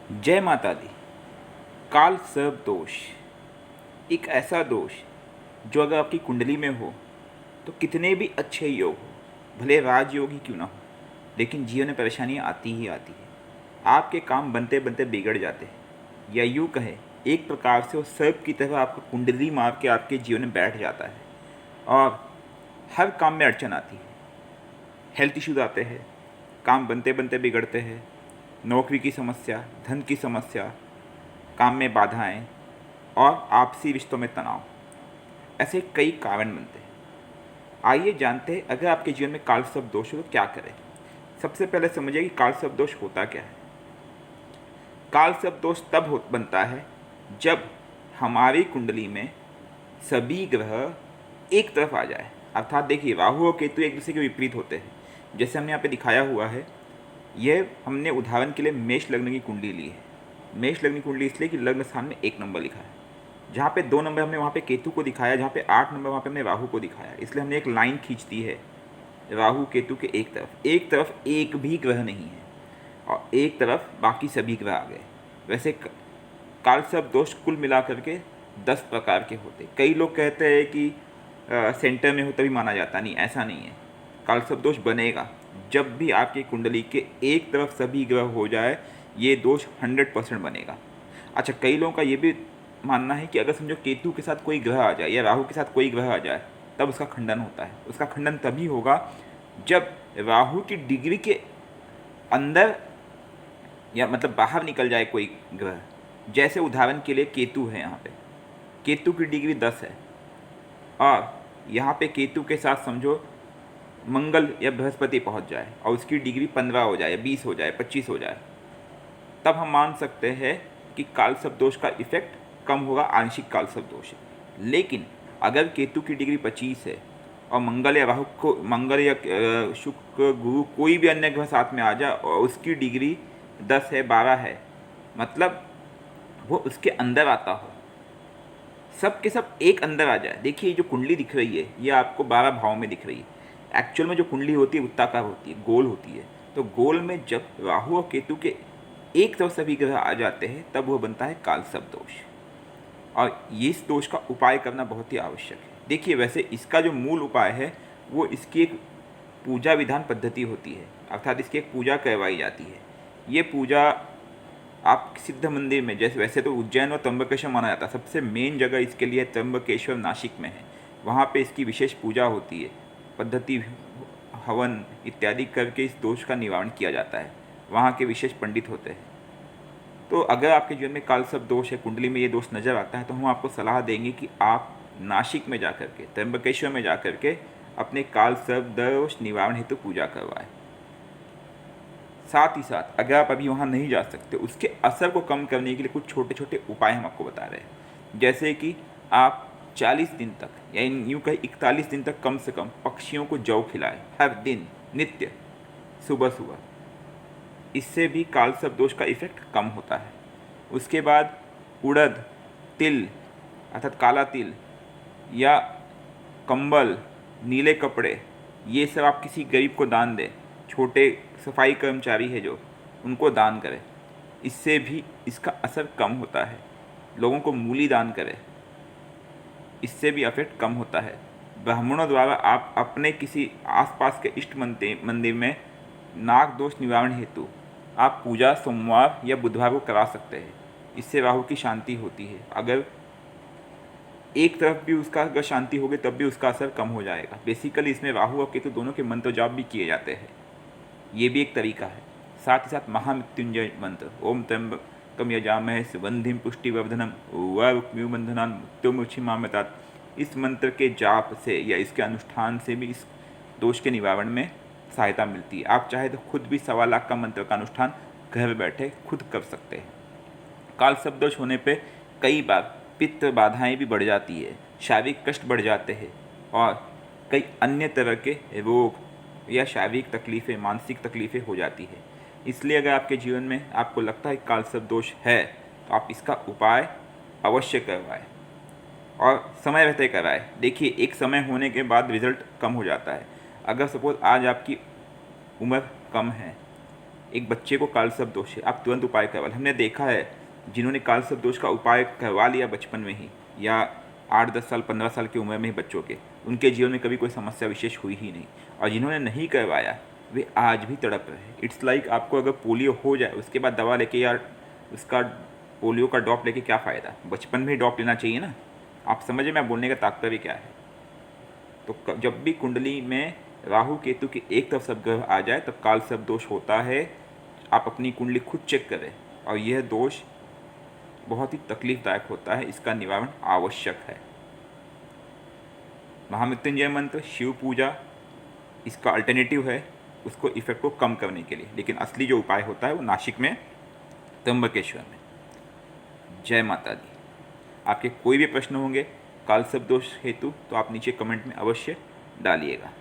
जय माता दी। काल सर्प दोष एक ऐसा दोष जो अगर आपकी कुंडली में हो तो कितने भी अच्छे योग हो, भले राजयोग ही क्यों ना हो, लेकिन जीवन में परेशानियाँ आती ही आती है। आपके काम बनते बनते बिगड़ जाते हैं, या यूँ कहें एक प्रकार से वो सर्प की तरह आपको कुंडली मार के आपके जीवन में बैठ जाता है और हर काम में अड़चन आती है। हेल्थ इश्यूज आते हैं, काम बनते बनते बिगड़ते हैं, नौकरी की समस्या, धन की समस्या, काम में बाधाएं और आपसी रिश्तों में तनाव, ऐसे कई कारण बनते हैं। आइए जानते हैं अगर आपके जीवन में कालसर्प दोष हो तो क्या करें। सबसे पहले समझिए कि कालसर्प दोष होता क्या है। कालसर्प दोष तब बनता है जब हमारी कुंडली में सभी ग्रह एक तरफ आ जाए। अर्थात देखिए, राहु और केतु एक दूसरे के विपरीत होते हैं। जैसे हमने यहाँ पे दिखाया हुआ है, यह हमने उदाहरण के लिए मेष लग्न की कुंडली ली है। मेष लग्न की कुंडली इसलिए कि लग्न स्थान में 1 नंबर लिखा है, जहाँ पे 2 नंबर हमने वहाँ पे केतु को दिखाया, जहाँ पे 8 नंबर वहाँ पे हमने राहु को दिखाया। इसलिए हमने एक लाइन खींच दी है राहु केतु के एक तरफ एक भी ग्रह नहीं है और एक तरफ बाकी सभी ग्रह आ गए। वैसे कालसर्प दोष कुल मिला करके 10 प्रकार के होते। कई लोग कहते हैं कि सेंटर में हो तभी माना जाता, नहीं, ऐसा नहीं है। कालसर्प दोष बनेगा जब भी आपकी कुंडली के एक तरफ सभी ग्रह हो जाए, ये दोष 100% बनेगा। अच्छा, कई लोगों का ये भी मानना है कि अगर समझो केतु के साथ कोई ग्रह आ जाए या राहु के साथ कोई ग्रह आ जाए तब उसका खंडन होता है। उसका खंडन तभी होगा जब राहु की डिग्री के अंदर या मतलब बाहर निकल जाए कोई ग्रह। जैसे उदाहरण के लिए केतु है, यहाँ पे केतु की डिग्री 10 है और यहाँ पे केतु के साथ समझो मंगल या बृहस्पति पहुँच जाए और उसकी डिग्री 15 हो जाए, 20 हो जाए, 25 हो जाए, तब हम मान सकते हैं कि कालसर्प दोष का इफेक्ट कम होगा, आंशिक कालसर्प दोष है। लेकिन अगर केतु की डिग्री 25 है और मंगल या राहु को, मंगल या शुक्र, गुरु, कोई भी अन्य ग्रह साथ में आ जाए और उसकी डिग्री 10 है, 12 है, मतलब वो उसके अंदर आता हो, सब के सब एक अंदर आ जाए। देखिए, जो कुंडली दिख रही है ये आपको 12 भाव में दिख रही है। एक्चुअल में जो कुंडली होती है वृत्ताकार होती है, गोल होती है। तो गोल में जब राहु और केतु के एक तरफ सभी ग्रह आ जाते हैं तब वो बनता है कालसर्प दोष, और इस दोष का उपाय करना बहुत ही आवश्यक है। देखिए, वैसे इसका जो मूल उपाय है वो इसकी एक पूजा विधान पद्धति होती है, अर्थात इसकी एक पूजा करवाई जाती है। ये पूजा आप सिद्ध मंदिर में, जैसे वैसे तो उज्जैन और त्र्यंबकेश्वर माना जाता है, सबसे मेन जगह इसके लिए त्र्यंबकेश्वर नासिक में है। वहाँ पे इसकी विशेष पूजा होती है, पद्धति, हवन इत्यादि करके इस दोष का निवारण किया जाता है। वहाँ के विशेष पंडित होते हैं। तो अगर आपके जीवन में कालसर्प दोष है, कुंडली में ये दोष नज़र आता है, तो हम आपको सलाह देंगे कि आप नासिक में जाकर के, त्र्यंबकेश्वर में जाकर के अपने कालसर्प दोष निवारण हेतु पूजा करवाएं। साथ ही साथ अगर आप अभी वहाँ नहीं जा सकते, उसके असर को कम करने के लिए कुछ छोटे छोटे उपाय हम आपको बता रहे हैं। जैसे कि आप 40 दिन तक या यूँ कहीं 41 दिन तक कम से कम पक्षियों को जौ खिलाएं, हर दिन, नित्य, सुबह सुबह। इससे भी कालसर्प दोष का इफेक्ट कम होता है। उसके बाद उड़द, तिल अर्थात काला तिल या कंबल, नीले कपड़े, ये सब आप किसी गरीब को दान दें। छोटे सफाई कर्मचारी है जो, उनको दान करें, इससे भी इसका असर कम होता है। लोगों को मूली दान करें, इससे भी इफेक्ट कम होता है। ब्राह्मणों द्वारा आप अपने किसी आसपास के इष्ट मंदिर में नाग दोष निवारण हेतु आप पूजा सोमवार या बुधवार को करा सकते हैं। इससे राहु की शांति होती है। अगर एक तरफ भी उसका अगर शांति होगी तब भी उसका असर कम हो जाएगा। बेसिकली इसमें राहु और केतु दोनों के मंत्र जाप भी किए जाते हैं, ये भी एक तरीका है। साथ ही साथ महामृत्युंजय मंत्र, ओम त्र्यंबकम यजामहे सुगंधिम पुष्टिवर्धनम वायुबंधनान् मृत्युमुक्षिमामृतात्, इस मंत्र के जाप से या इसके अनुष्ठान से भी इस दोष के निवारण में सहायता मिलती है। आप चाहे तो खुद भी 1.25 लाख का मंत्र का अनुष्ठान घर बैठे खुद कर सकते हैं। कालसर्प दोष होने पे कई बार पित्त बाधाएं भी बढ़ जाती है, शारीरिक कष्ट बढ़ जाते हैं और कई अन्य तरह के रोग या शारीरिक तकलीफ़ें, मानसिक तकलीफ़ें हो जाती है। इसलिए अगर आपके जीवन में आपको लगता है कि कालसर्प दोष है तो आप इसका उपाय अवश्य करवाएं और समय रहते कराएं। देखिए, एक समय होने के बाद रिजल्ट कम हो जाता है। अगर सपोज आज आपकी उम्र कम है, एक बच्चे को कालसर्प दोष है, आप तुरंत उपाय करवा लें। हमने देखा है जिन्होंने कालसर्प दोष का उपाय करवा लिया बचपन में ही, या 8-10 साल 15 साल की उम्र में ही बच्चों के, उनके जीवन में कभी कोई समस्या विशेष हुई ही नहीं। और जिन्होंने नहीं करवाया वे आज भी तड़प रहे हैं। इट्स लाइक आपको अगर पोलियो हो जाए उसके बाद दवा लेके यार उसका पोलियो का ड्रॉप लेके क्या फ़ायदा, बचपन में ही ड्रॉप लेना चाहिए ना। आप समझे मैं बोलने का तात्पर्य क्या है। तो जब भी कुंडली में राहु केतु के एक तरफ सब ग्रह आ जाए तब कालसर्प दोष होता है। आप अपनी कुंडली खुद चेक करें, और यह दोष बहुत ही तकलीफदायक होता है, इसका निवारण आवश्यक है। महामृत्युंजय मंत्र, शिव पूजा इसका अल्टरनेटिव है उसको इफेक्ट को कम करने के लिए, लेकिन असली जो उपाय होता है वो नासिक में त्र्यंबकेश्वर में। जय माता दी। आपके कोई भी प्रश्न होंगे कालसर्प दोष हेतु तो आप नीचे कमेंट में अवश्य डालिएगा।